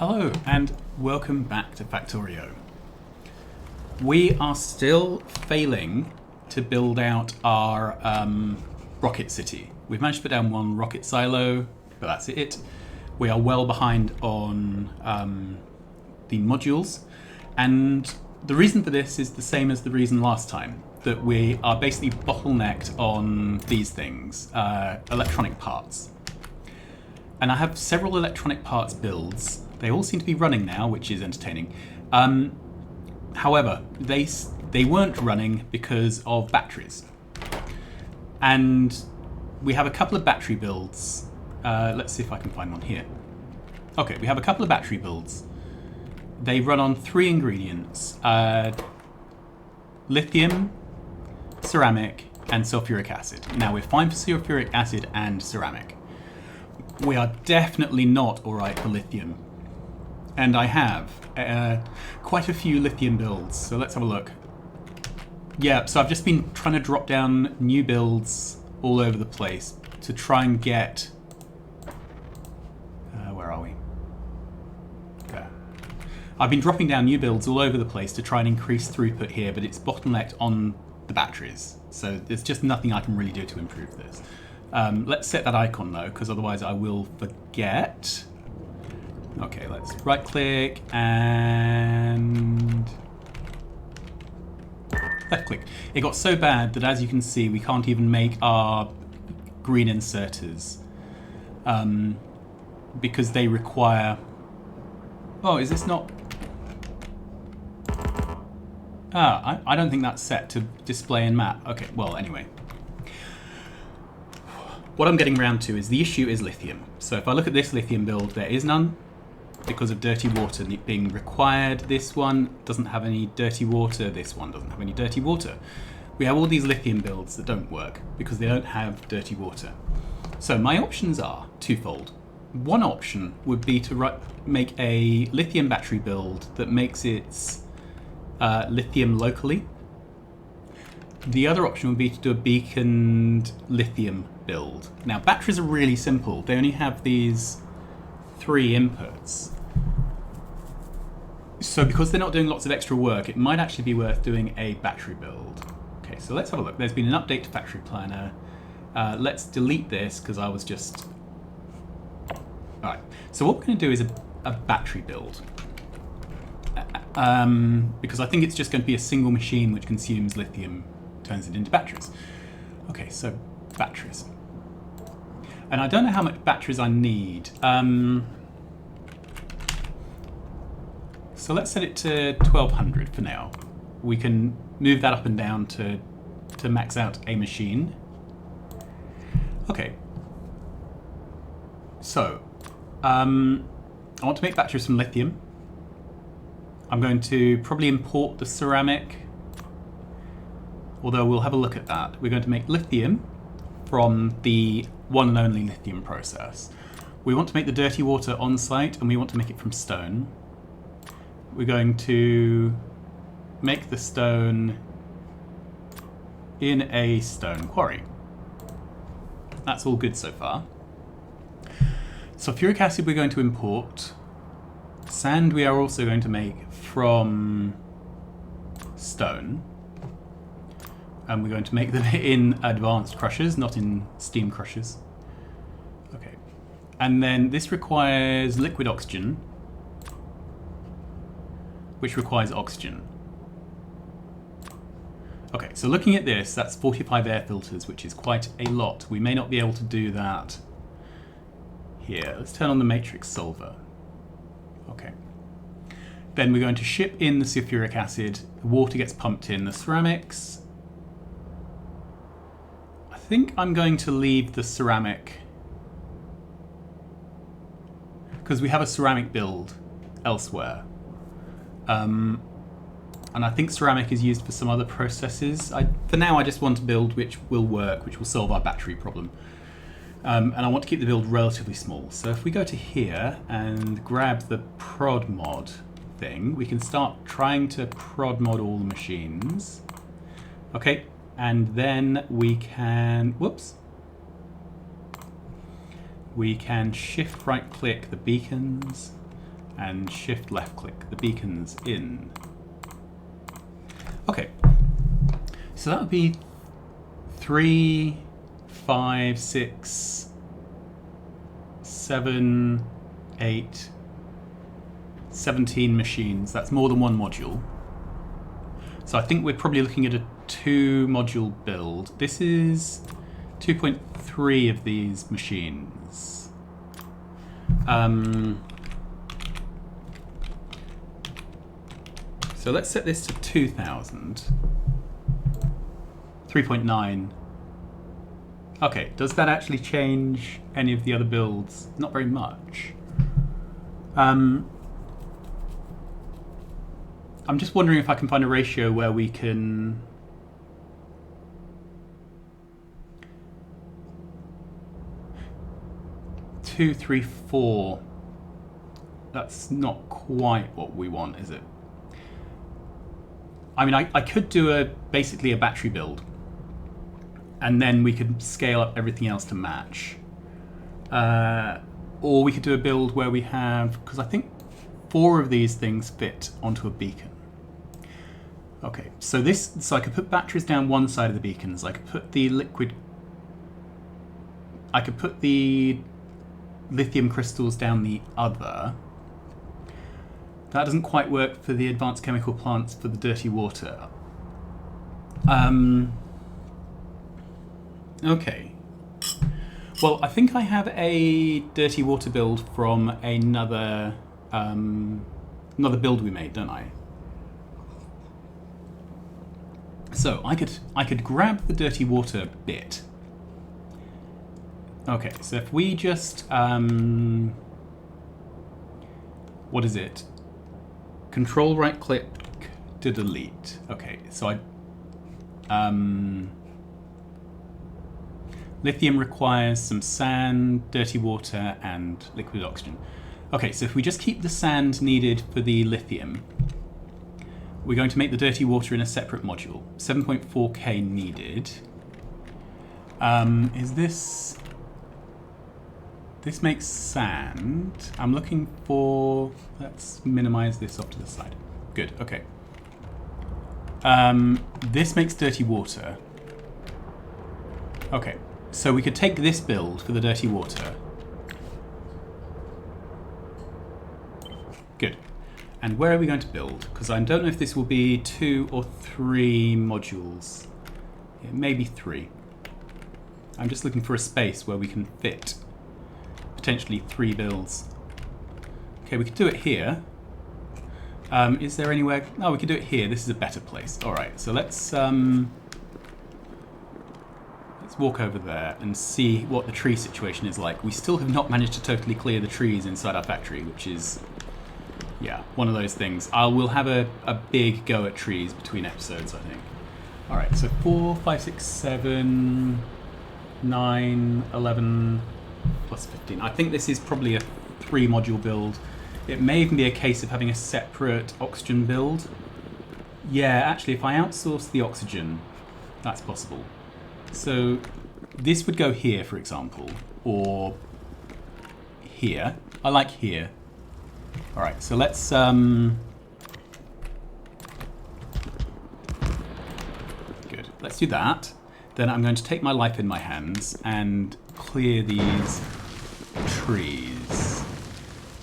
Hello and welcome back to Factorio. We are still failing to build out our rocket city. We've managed to put down one rocket silo, but that's it. We are well behind on the modules, and the reason for this is the same as the reason last time, that we are basically bottlenecked on these things, electronic parts. And I have several electronic parts builds. They all seem to be running now, which is entertaining. However, they weren't running because of batteries. And we have a couple of battery builds. Let's see if I can find one here. Okay, we have a couple of battery builds. They run on 3 ingredients. Lithium, ceramic, and sulfuric acid. Now we're fine for sulfuric acid and ceramic. We are definitely not alright for lithium. And I have quite a few lithium builds, so let's have a look. Yeah, so I've just been trying to drop down new builds all over the place to try and get... where are we? There. I've been dropping down new builds all over the place to try and increase throughput here, but it's bottlenecked on the batteries. So there's just nothing I can really do to improve this. Let's set that icon though, because otherwise I will forget. Okay, let's right click and left click. It got so bad that, as you can see, we can't even make our green inserters because they require... Oh, is this not... I don't think that's set to display in map. Okay, well, anyway. What I'm getting around to is the issue is lithium. So if I look at this lithium build, there is none because of dirty water being required. This one doesn't have any dirty water. This one doesn't have any dirty water. We have all these lithium builds that don't work because they don't have dirty water. So my options are twofold. One option would be to make a lithium battery build that makes its lithium locally. The other option would be to do a beaconed lithium build. Now, batteries are really simple. They only have these 3 inputs. So because they're not doing lots of extra work, it might actually be worth doing a battery build. Okay, so let's have a look. There's been an update to Factory Planner. Let's delete this because I was just... Alright, so what we're going to do is a battery build. Because I think it's just going to be a single machine which consumes lithium, turns it into batteries. Okay, so batteries. And I don't know how much batteries I need. So let's set it to 1200 for now. We can move that up and down to max out a machine. Okay. So, I want to make batteries from lithium. I'm going to probably import the ceramic, although we'll have a look at that. We're going to make lithium from the one and only lithium process. We want to make the dirty water on site, and we want to make it from stone. We're going to make the stone in a stone quarry. That's all good so far. Sulfuric acid we're going to import. Sand we are also going to make from stone. And we're going to make them in advanced crushers, not in steam crushers. Okay. And then this requires liquid oxygen, which requires oxygen. Okay, so looking at this, that's 45 air filters, which is quite a lot. We may not be able to do that here. Let's turn on the matrix solver. Okay. Then we're going to ship in the sulfuric acid, the water gets pumped in, the ceramics. I think I'm going to leave the ceramic because we have a ceramic build elsewhere. And I think ceramic is used for some other processes. For now, I just want a build which will work, which will solve our battery problem. And I want to keep the build relatively small. So if we go to here and grab the prod mod thing, we can start trying to prod mod all the machines. Okay, and then we can, whoops. We can shift right click the beacons and shift left click the beacons in. Okay, so that would be 3, 5, 6, 7, 8, 17 machines. That's more than one module. So I think we're probably looking at a 2 module build. This is 2.3 of these machines. So let's set this to 2000. 3.9. Okay, does that actually change any of the other builds? Not very much. I'm just wondering if I can find a ratio where we can... Two, three, 4. That's not quite what we want, is it? I mean, I could do basically a battery build, and then we could scale up everything else to match. Or we could do a build where we have, because I think 4 of these things fit onto a beacon. Okay, so I could put batteries down one side of the beacons. I could put the lithium crystals down the other. That doesn't quite work for the advanced chemical plants for the dirty water. Okay. Well, I think I have a dirty water build from another build we made, don't I? So I could grab the dirty water bit. Okay, so if we just what is it? Control right click to delete. Okay, so lithium requires some sand, dirty water, and liquid oxygen. Okay, so if we just keep the sand needed for the lithium, we're going to make the dirty water in a separate module. 7.4K needed. Is this... This makes sand. I'm looking for... Let's minimize this off to the side. Good, okay. This makes dirty water. Okay, so we could take this build for the dirty water. Good. And where are we going to build? Because I don't know if this will be 2 or 3 modules. It may be 3. I'm just looking for a space where we can fit potentially 3 builds. Okay, we could do it here. Is there anywhere? No, we could do it here. This is a better place. All right, so let's walk over there and see what the tree situation is like. We still have not managed to totally clear the trees inside our factory, which is, yeah, one of those things. We'll have a big go at trees between episodes, I think. All right, so 4, 5, 6, 7, 9, 11, plus 15. I think this is probably a 3 module build. It may even be a case of having a separate oxygen build. Yeah, actually, if I outsource the oxygen, that's possible. So this would go here, for example, or here. I like here. All right, so let's good. Let's do that. Then I'm going to take my life in my hands and clear these trees.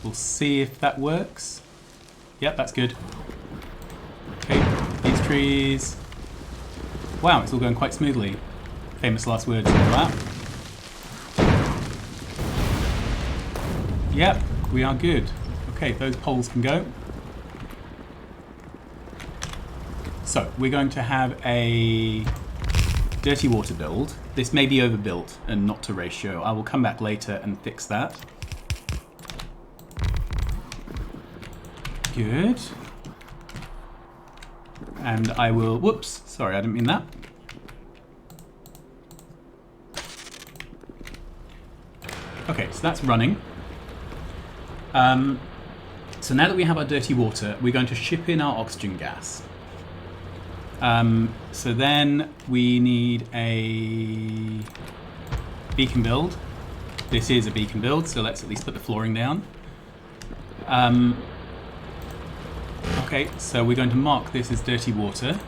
We'll see if that works. Yep, that's good. Okay, these trees. Wow, it's all going quite smoothly. Famous last words and all that. Yep, we are good. Okay, those poles can go. So, we're going to have a dirty water build. This may be overbuilt and not to ratio. I will come back later and fix that. Good. And I will... Whoops, sorry, I didn't mean that. Okay, so that's running. So now that we have our dirty water, we're going to ship in our oxygen gas. So then we need a beacon build. This is a beacon build, so let's at least put the flooring down. Okay, so we're going to mark this as dirty water.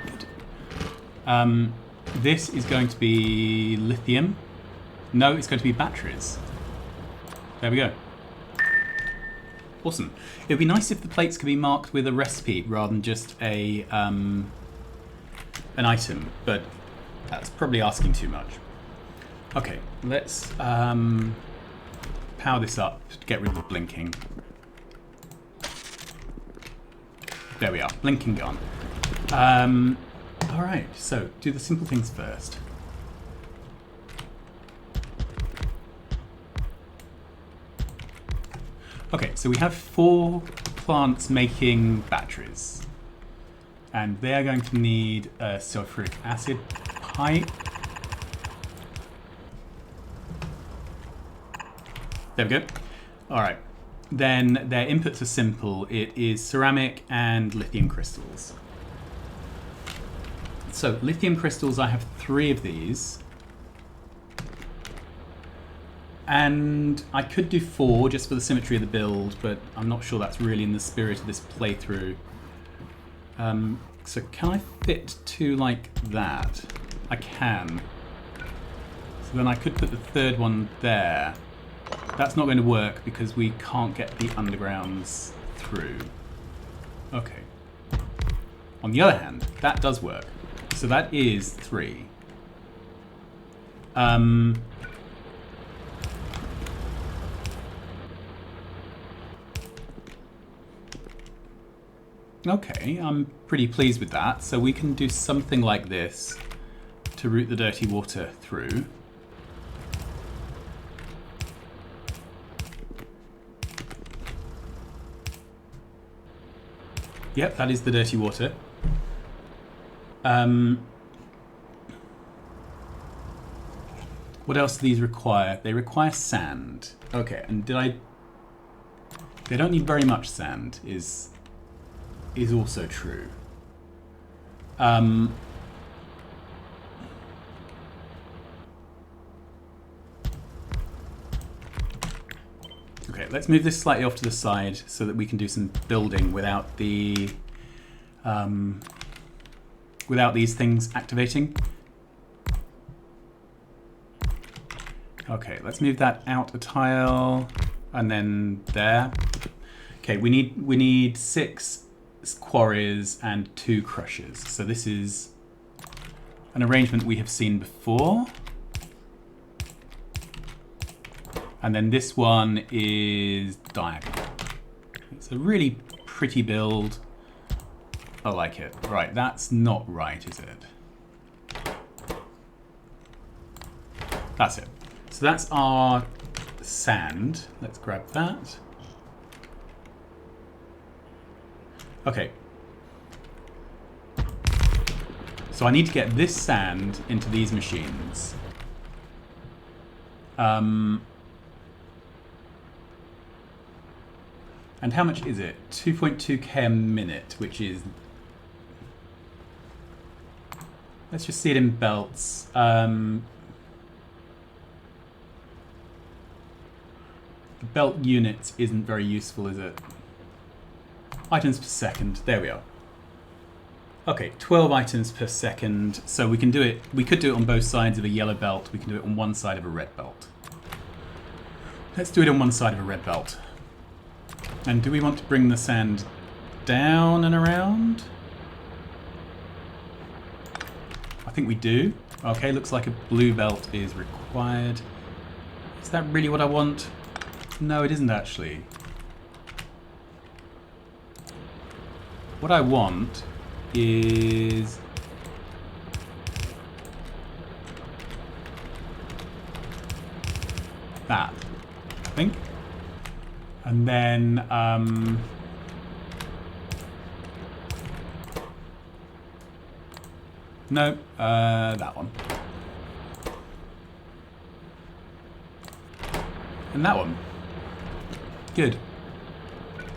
Good. This is going to be lithium. No, it's going to be batteries. There we go. Awesome. It would be nice if the plates could be marked with a recipe rather than just a an item, but that's probably asking too much. Okay, let's power this up to get rid of the blinking. There we are, blinking gone. Alright, so do the simple things first. Okay, so we have 4 plants making batteries. And they are going to need a sulfuric acid pipe. There we go. Alright. Then their inputs are simple. It is ceramic and lithium crystals. So lithium crystals, I have 3 of these. And I could do 4 just for the symmetry of the build, but I'm not sure that's really in the spirit of this playthrough. So can I fit 2 like that? I can. So then I could put the 3rd one there. That's not going to work because we can't get the undergrounds through. Okay. On the other hand, that does work. So that is 3. Okay, I'm pretty pleased with that. So we can do something like this to route the dirty water through. Yep, that is the dirty water. What else do these require? They require sand. Okay, and they don't need very much sand, is also true. Okay, let's move this slightly off to the side so that we can do some building without the without these things activating. Okay, let's move that out a tile and then there. Okay, we need 6 quarries and 2 crushers. So this is an arrangement we have seen before. And then this one is diagonal. It's a really pretty build. I like it. Right, that's not right, is it? That's it. So that's our sand. Let's grab that. Okay. So I need to get this sand into these machines. And how much is it? 2.2k a minute, which is... Let's just see it in belts. The belt units isn't very useful, is it? Items per second. There we are. Okay, 12 items per second. So we can do it. We could do it on both sides of a yellow belt. We can do it on one side of a red belt. Let's do it on one side of a red belt. And do we want to bring the sand down and around? I think we do. Okay, looks like a blue belt is required. Is that really what I want? No, it isn't actually. What I want is... that, I think. And then, no, that one. And that one. Good.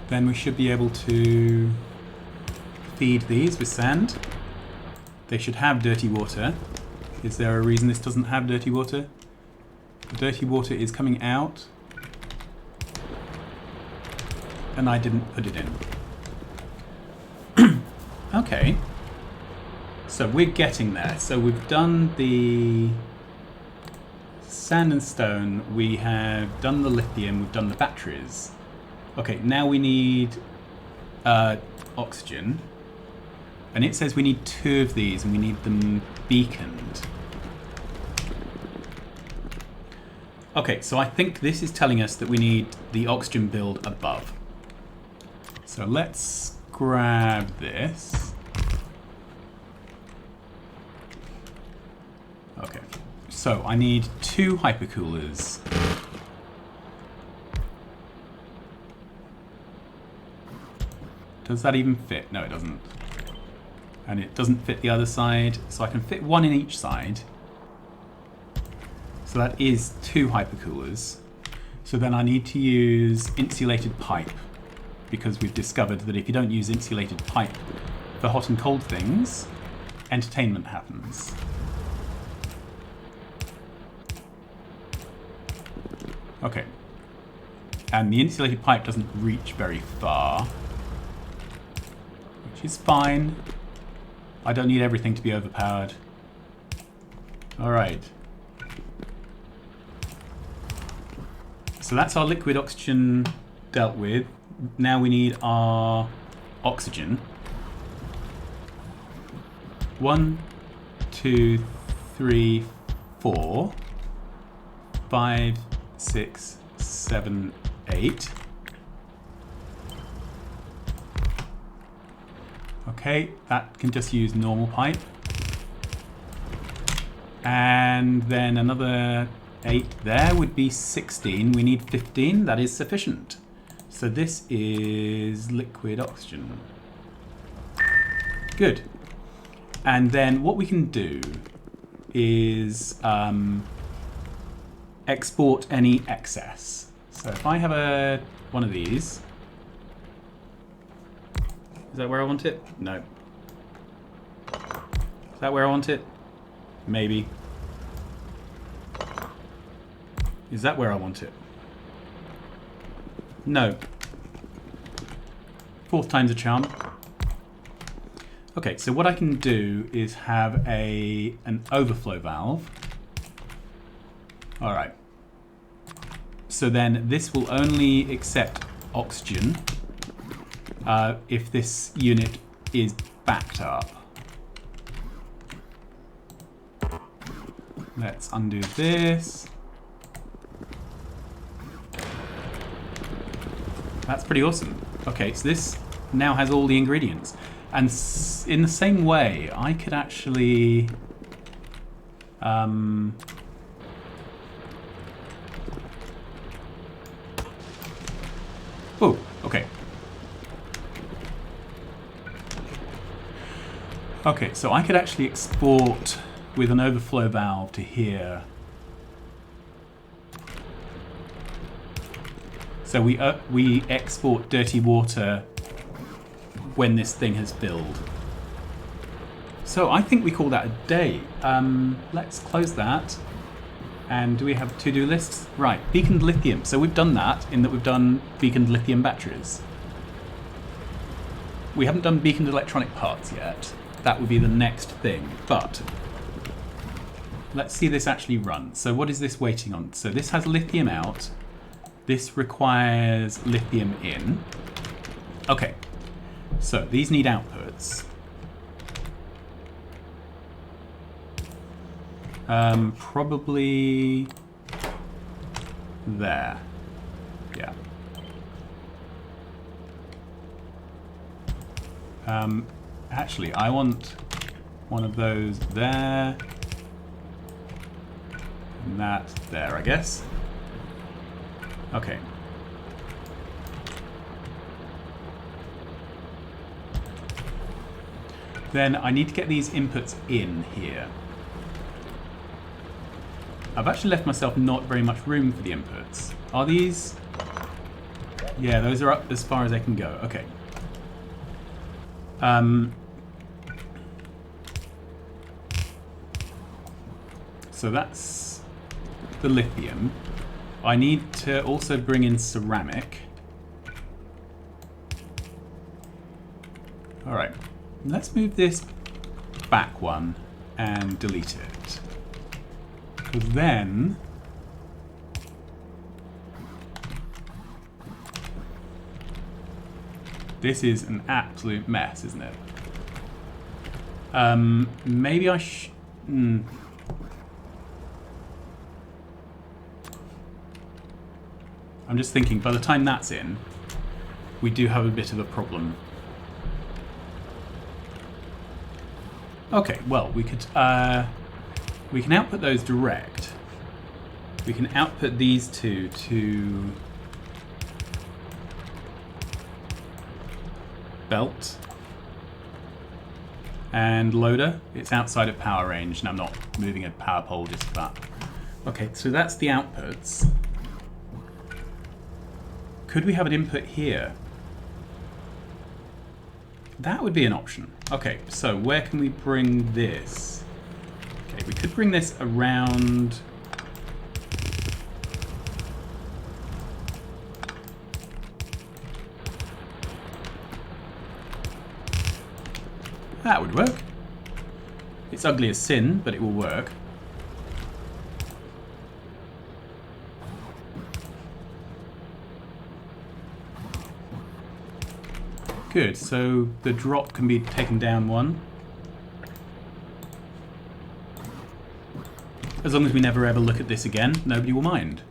Then we should be able to feed these with sand. They should have dirty water. Is there a reason this doesn't have dirty water? The dirty water is coming out. and I didn't put it in. Okay. So we're getting there. So we've done the sand and stone, we have done the lithium, we've done the batteries. Okay, now we need oxygen. And it says we need 2 of these and we need them beaconed. Okay, so I think this is telling us that we need the oxygen build above. So let's grab this. Okay, so I need 2 hypercoolers. Does that even fit? No, it doesn't. And it doesn't fit the other side, so I can fit 1 in each side. So that is 2 hypercoolers. So then I need to use insulated pipe, because we've discovered that if you don't use insulated pipe for hot and cold things, entertainment happens. Okay. And the insulated pipe doesn't reach very far, which is fine. I don't need everything to be overpowered. Alright. So that's our liquid oxygen dealt with. Now we need our oxygen. 1, 2, 3, 4, 5, 6, 7, 8. Okay, that can just use normal pipe. And then another 8 there would be 16. We need 15. That is sufficient. So this is liquid oxygen. Good. And then what we can do is export any excess. So if I have one of these, is that where I want it? No. Is that where I want it? Maybe. Is that where I want it? No. 4th time's a charm. Okay, so what I can do is have an overflow valve. Alright. So then this will only accept oxygen if this unit is backed up. Let's undo this. That's pretty awesome. Okay, so this now has all the ingredients. And in the same way, I could actually... Oh, okay. Okay, so I could actually export with an overflow valve to here. So we export dirty water when this thing has filled. So I think we call that a day. Let's close that. And do we have to-do lists? Right, beaconed lithium. So we've done that, in that we've done beaconed lithium batteries. We haven't done beaconed electronic parts yet. That would be the next thing, but let's see this actually run. So what is this waiting on? So this has lithium out. This requires lithium in. Okay, so these need outputs. Probably there. Yeah. Actually, I want one of those there. And that there, I guess. Okay. Then I need to get these inputs in here. I've actually left myself not very much room for the inputs. Are these? Yeah, those are up as far as they can go. Okay. So that's the lithium. I need to also bring in ceramic. All right, let's move this back one and delete it. Because then this is an absolute mess, isn't it? Maybe I I'm just thinking, by the time that's in, we do have a bit of a problem. Okay, well, we can output those direct. We can output these two to belt and loader. It's outside of power range, and I'm not moving a power pole just for that. Okay, so that's the outputs. Could we have an input here? That would be an option. Okay, so where can we bring this? Okay, we could bring this around. That would work. It's ugly as sin, but it will work. Good, so the drop can be taken down one. As long as we never ever look at this again, nobody will mind.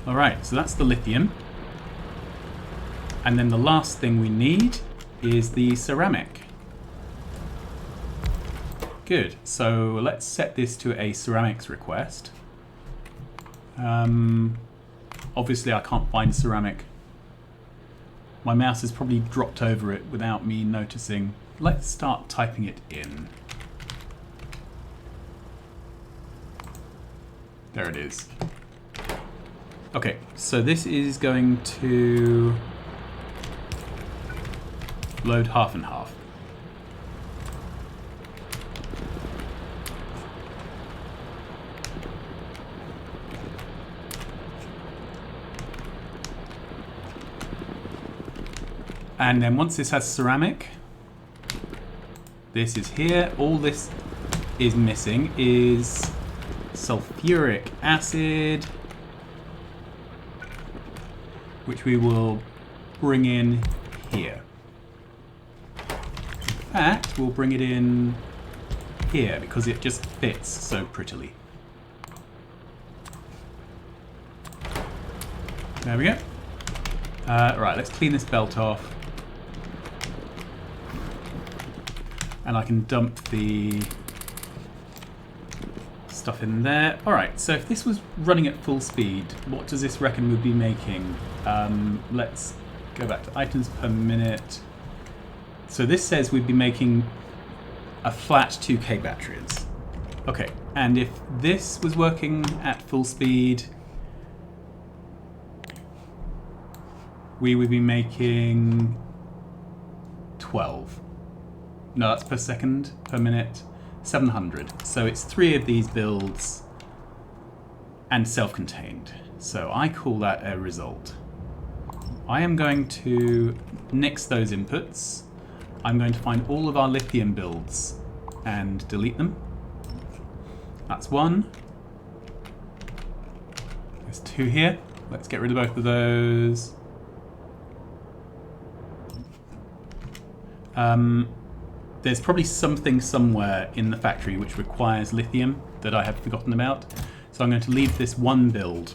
Alright, so that's the lithium. And then the last thing we need is the ceramic. Good, so let's set this to a ceramics request. Obviously I can't find ceramic. My mouse has probably dropped over it without me noticing. Let's start typing it in. There it is. Okay, so this is going to load half and half. And then once this has ceramic, this is here. All this is missing is sulfuric acid, which we will bring in here. In fact, we'll bring it in here because it just fits so prettily. There we go. Right, let's clean this belt off. And I can dump the stuff in there. Alright, so if this was running at full speed, what does this reckon we'd be making? Let's go back to items per minute. So this says we'd be making a flat 2K batteries. Okay, and if this was working at full speed, we would be making 12. No, that's per second, per minute, 700. So it's 3 of these builds and self-contained. So I call that a result. I am going to nix those inputs. I'm going to find all of our lithium builds and delete them. That's 1. There's 2 here. Let's get rid of both of those. There's probably something somewhere in the factory which requires lithium that I have forgotten about. So I'm going to leave this 1 build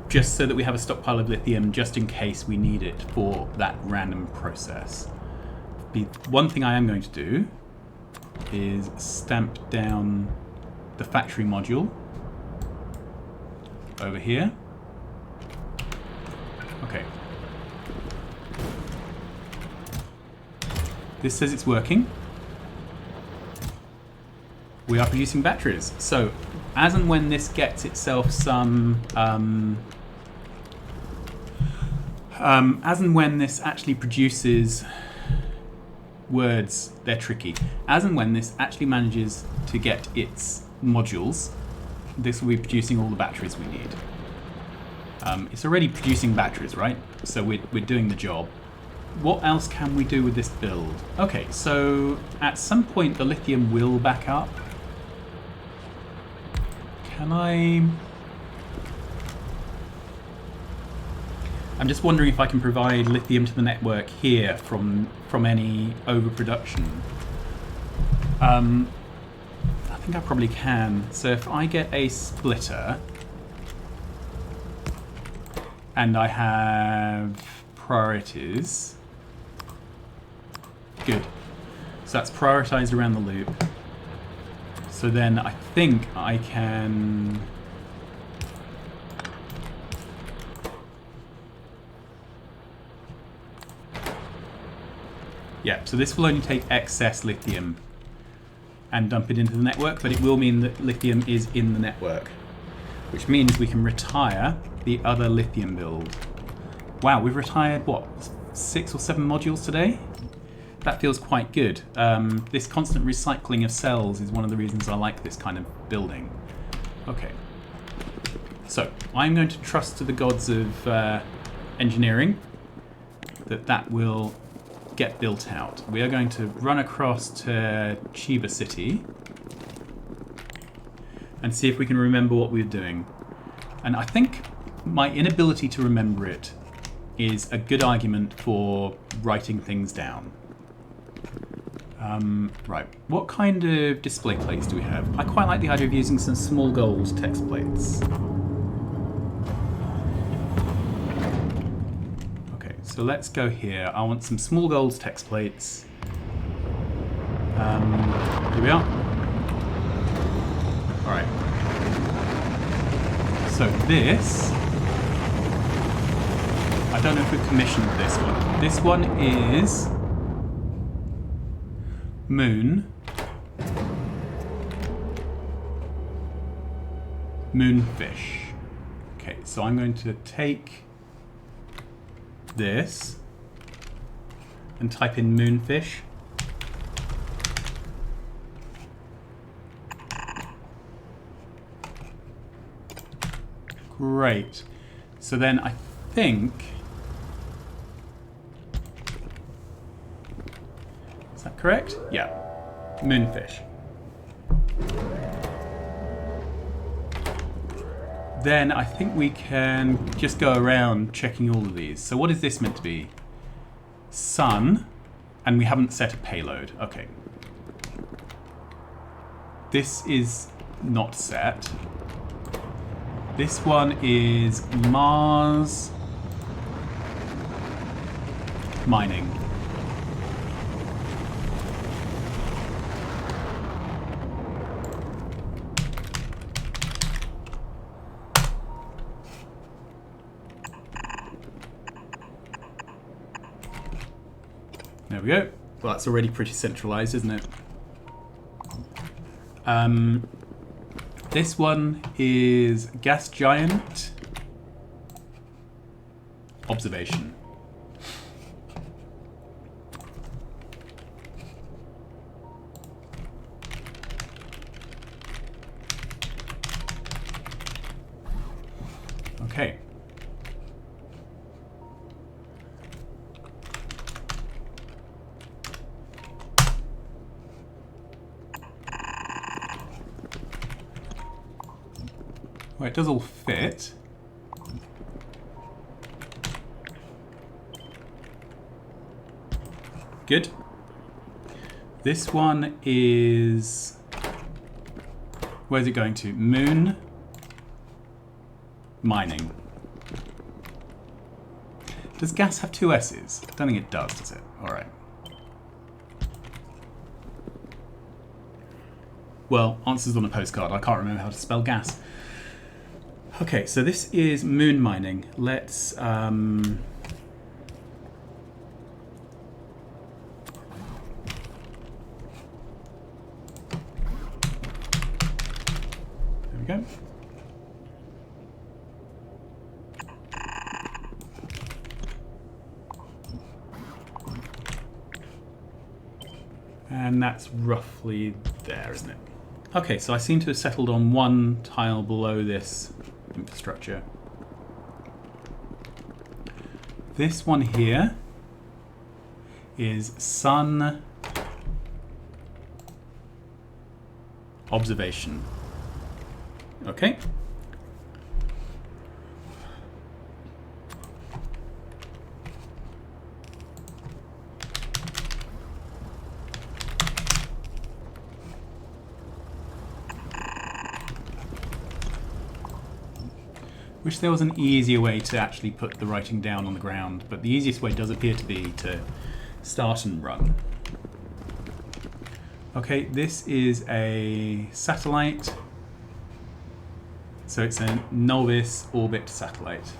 just so that we have a stockpile of lithium just in case we need it for that random process. The one thing I am going to do is stamp down the factory module over here. Okay. This says it's working. We are producing batteries. So, as and when this gets itself some, as and when this actually produces words, they're tricky. As and when this actually manages to get its modules, this will be producing all the batteries we need. It's already producing batteries, right? So we're doing the job. What else can we do with this build? Okay, so at some point the lithium will back up. Can I... I'm just wondering if I can provide lithium to the network here from any overproduction. I think I probably can. So if I get a splitter and I have priorities, good. So that's prioritized around the loop. So then I think I can... Yeah, so this will only take excess lithium and dump it into the network, but it will mean that lithium is in the network, which means we can retire the other lithium build. Wow, we've retired, what, 6 or 7 modules today? That feels quite good. This constant recycling of cells is one of the reasons I like this kind of building. Okay. So, I'm going to trust to the gods of engineering that will get built out. We are going to run across to Chiba City and see if we can remember what we're doing. And I think my inability to remember it is a good argument for writing things down. Right, what kind of display plates do we have? I quite like the idea of using some small gold text plates. Okay, so let's go here. I want some small gold text plates. Here we are. Alright. So this... I don't know if we've commissioned this one. This one is... Moonfish. Okay, so I'm going to take this and type in moonfish. Great. So then I think... Is that correct? Yeah. Moonfish. Then I think we can just go around checking all of these. So what is this meant to be? Sun, and we haven't set a payload. Okay. This is not set. This one is Mars mining. There we go. Well, that's already pretty centralized, isn't it? This one is Gas Giant Observation. Okay. Well, it does all fit. Good. This one is... Where's it going to? Moon mining. Does gas have 2 S's? I don't think it does it? Alright. Well, answers on a postcard. I can't remember how to spell gas. Okay, so this is moon mining. Let's... There we go. And that's roughly there, isn't it? Okay, so I seem to have settled on one tile below this infrastructure. This one here is sun observation. Okay. Wish there was an easier way to actually put the writing down on the ground, but the easiest way does appear to be to start and run. Okay, this is a satellite. So it's a novice orbit satellite.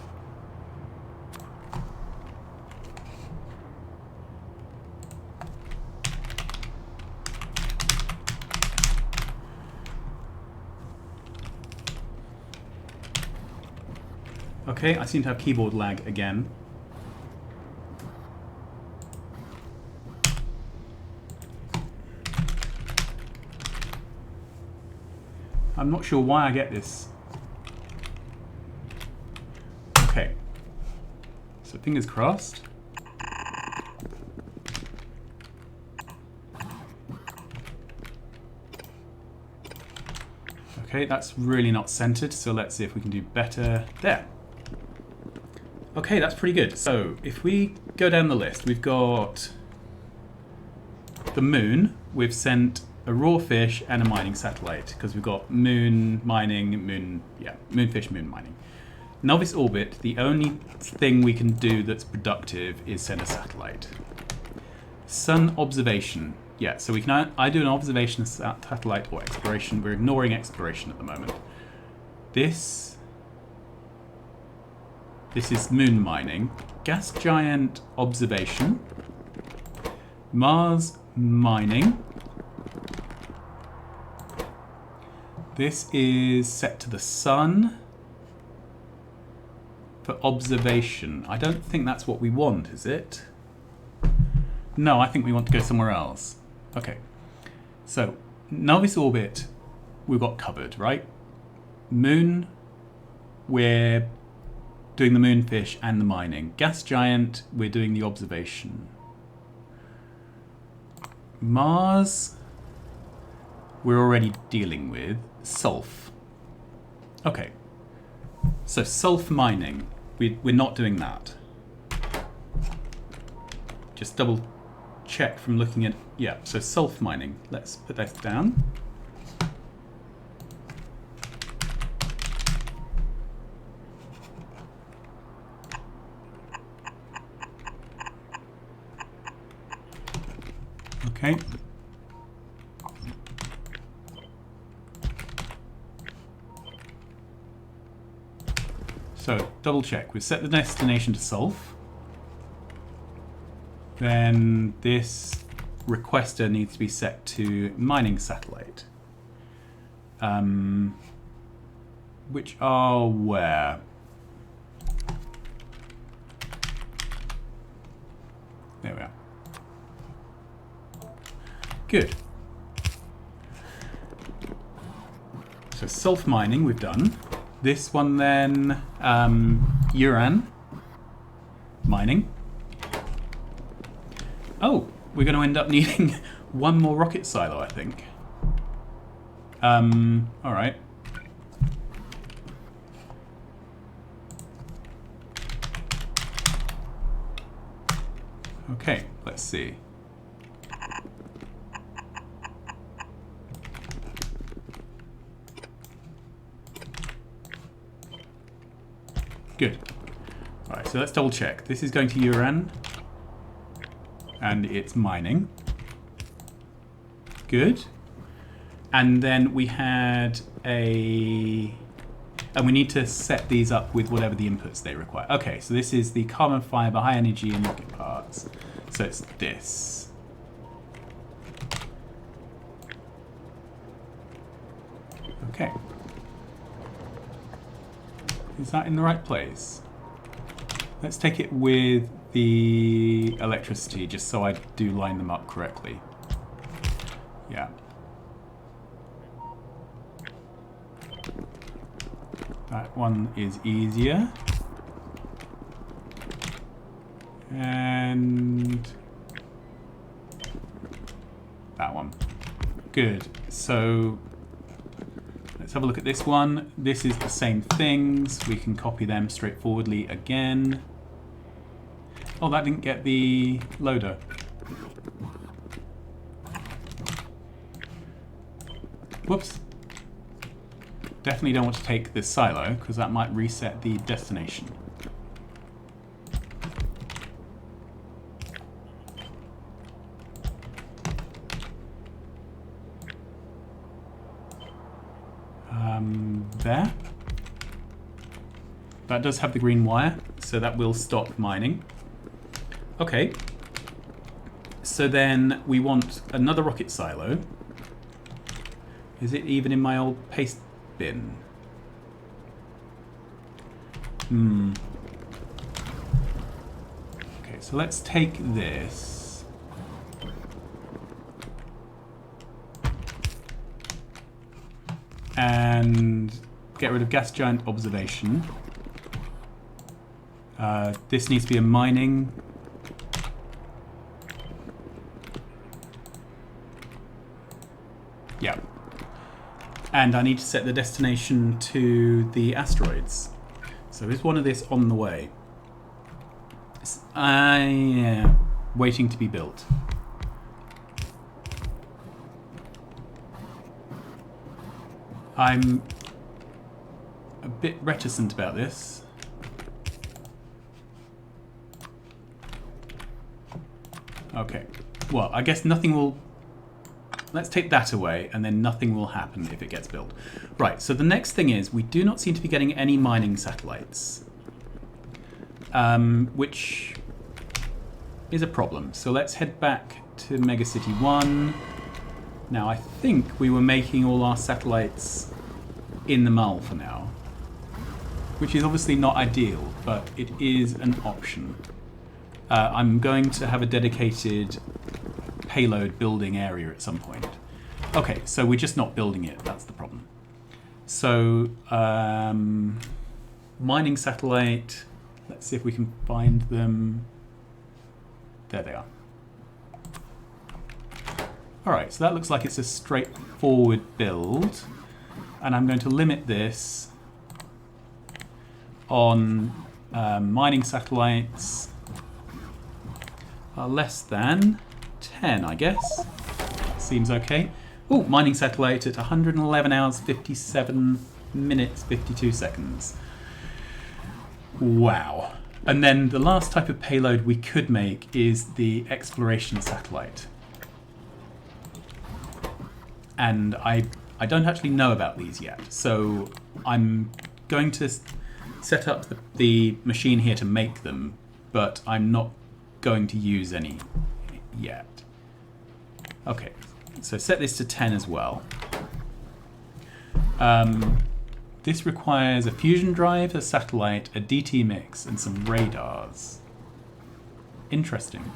Okay, I seem to have keyboard lag again. I'm not sure why I get this. Okay. So fingers crossed. Okay, that's really not centered, so let's see if we can do better there. Okay, that's pretty good. So if we go down the list, we've got the moon. We've sent a raw fish and a mining satellite because we've got moon mining, moonfish, moon mining. Novice orbit, the only thing we can do that's productive is send a satellite. Sun observation. Yeah, so we can I do an observation satellite or exploration. We're ignoring exploration at the moment. This is moon mining. Gas giant observation. Mars mining. This is set to the sun for observation. I don't think that's what we want, is it? No, I think we want to go somewhere else. Okay, so novice orbit we've got covered, right? Moon, we're doing the moonfish and the mining. Gas giant, we're doing the observation. Mars, we're already dealing with. Sulf. Okay, so sulf mining, we're not doing that. Just double check from looking at, yeah, so sulf mining. Let's put that down. Okay. So double check. We've set the destination to sulf. Then this requester needs to be set to mining satellite. Which are where? There we are. Good. So sulf mining we've done. This one then, uran mining. Oh, we're going to end up needing one more rocket silo, I think. All right. Okay, let's see. Good. All right, so let's double check. This is going to uran. And it's mining. Good. And then we had a... And we need to set these up with whatever the inputs they require. Okay, so this is the carbon fiber, high energy, and rocket parts. So it's this. Okay. Is that in the right place? Let's take it with the electricity, just so I do line them up correctly. Yeah. That one is easier. And that one. Good. So let's have a look at this one. This is the same things. We can copy them straightforwardly again. Oh, that didn't get the loader. Whoops. Definitely don't want to take this silo because that might reset the destination. There. That does have the green wire, so that will stop mining. Okay. So then we want another rocket silo. Is it even in my old paste bin? Okay, so let's take this. And get rid of gas giant observation. This needs to be a mining. Yeah. And I need to set the destination to the asteroids. So is one of this on the way? Yeah, waiting to be built. I'm a bit reticent about this. Okay. Well, I guess nothing will... Let's take that away, and then nothing will happen if it gets built. Right, so the next thing is, we do not seem to be getting any mining satellites. Which is a problem. So let's head back to Megacity 1. Now, I think we were making all our satellites in the Mull for now, which is obviously not ideal, but it is an option. I'm going to have a dedicated payload building area at some point. Okay, so we're just not building it, that's the problem. So, mining satellite, let's see if we can find them. There they are. Alright, so that looks like it's a straightforward build. And I'm going to limit this on mining satellites are less than 10, I guess. Seems okay. Oh, mining satellite at 111 hours, 57 minutes, 52 seconds. Wow. And then the last type of payload we could make is the exploration satellite. And I don't actually know about these yet, so I'm going to set up the machine here to make them, but I'm not going to use any yet. Okay, so set this to 10 as well. This requires a fusion drive, a satellite, a DT mix, and some radars. Interesting.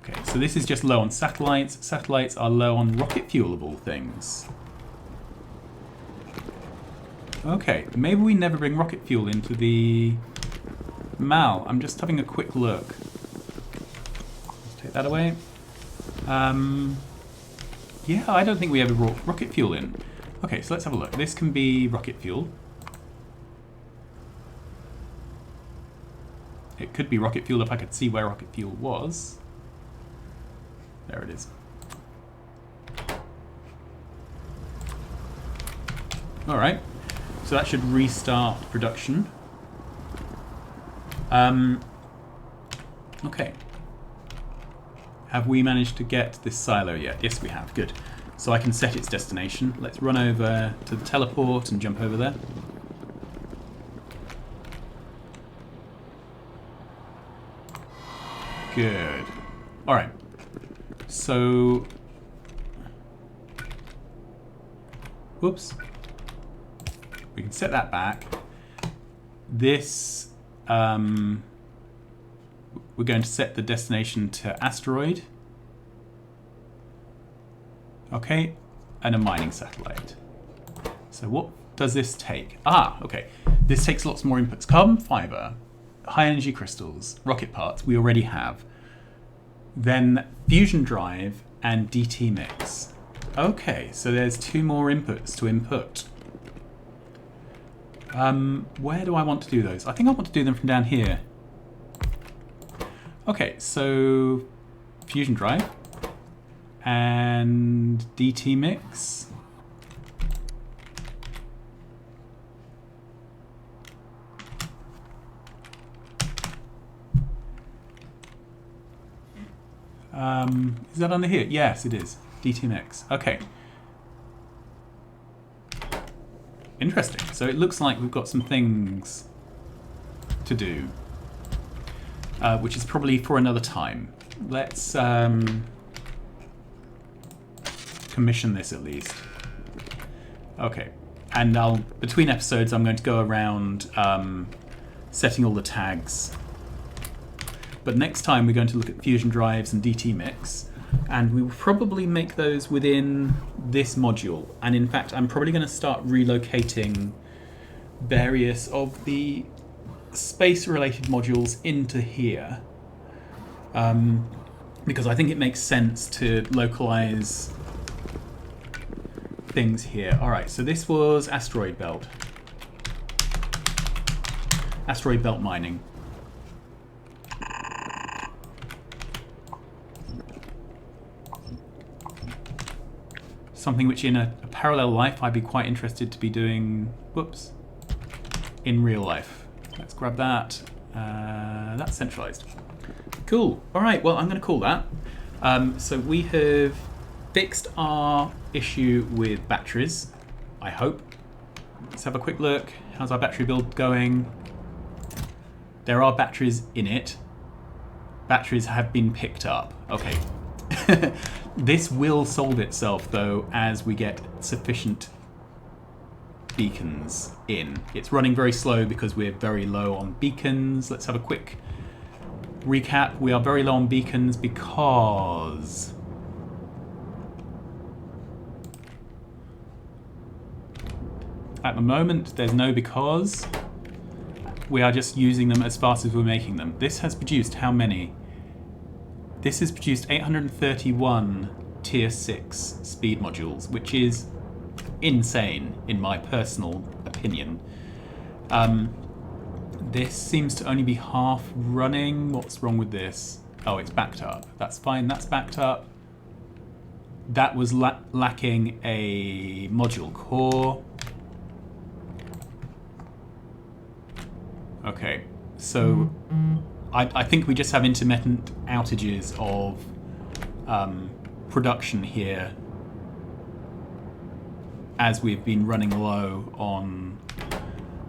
Okay, so this is just low on satellites. Satellites are low on rocket fuel of all things. Okay, maybe we never bring rocket fuel into the Mal. I'm just having a quick look. Let's take that away. Yeah, I don't think we ever brought rocket fuel in. Okay, so let's have a look. This can be rocket fuel. It could be rocket fuel if I could see where rocket fuel was. There it is. Alright, so that should restart production. Okay. Have we managed to get this silo yet? Yes, we have. Good. So I can set its destination. Let's run over to the teleport and jump over there. Good. Alright. So... Whoops. We can set that back. This... we're going to set the destination to asteroid. Okay, and a mining satellite. So what does this take? Ah, okay. This takes lots more inputs. Carbon fiber, high energy crystals, rocket parts, we already have. Then fusion drive and DT mix. Okay, so there's 2 more inputs to input. Where do I want to do those? I think I want to do them from down here. Okay, so fusion drive and DT mix. Is that under here? Yes, it is. DT mix. Okay. Interesting. So it looks like we've got some things to do, which is probably for another time. Let's commission this at least. Okay. And between episodes, I'm going to go around setting all the tags. But next time we're going to look at fusion drives and DT mix, and we will probably make those within this module. And in fact, I'm probably going to start relocating various of the space-related modules into here, because I think it makes sense to localize things here. All right, so this was asteroid belt. Asteroid belt mining. Something which in a parallel life I'd be quite interested to be doing, whoops, in real life. Let's grab that. That's centralized. Cool. All right, well, I'm going to call that. So we have fixed our issue with batteries, I hope. Let's have a quick look. How's our battery build going? There are batteries in it. Batteries have been picked up. Okay. This will solve itself, though, as we get sufficient beacons in. It's running very slow because we're very low on beacons. Let's have a quick recap. We are very low on beacons because at the moment there's no because. We are just using them as fast as we're making them. This has produced how many? This has produced 831 tier 6 speed modules, which is insane in my personal opinion. This seems to only be half running. What's wrong with this? Oh, it's backed up. That's fine, that's backed up. That was lacking a module core. Okay, so I think we just have intermittent outages of production here as we've been running low on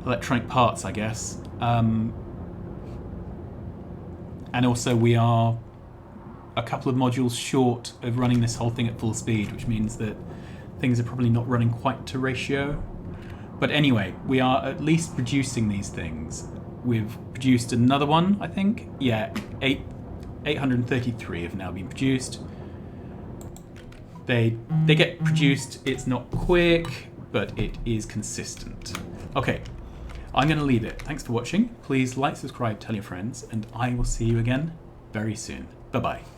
electronic parts, I guess. And also we are a couple of modules short of running this whole thing at full speed, which means that things are probably not running quite to ratio. But anyway, we are at least producing these things. We've produced another one, I think. Yeah, 833 have now been produced. They get produced. It's not quick, but it is consistent. Okay, I'm going to leave it. Thanks for watching. Please like, subscribe, tell your friends, and I will see you again very soon. Bye-bye.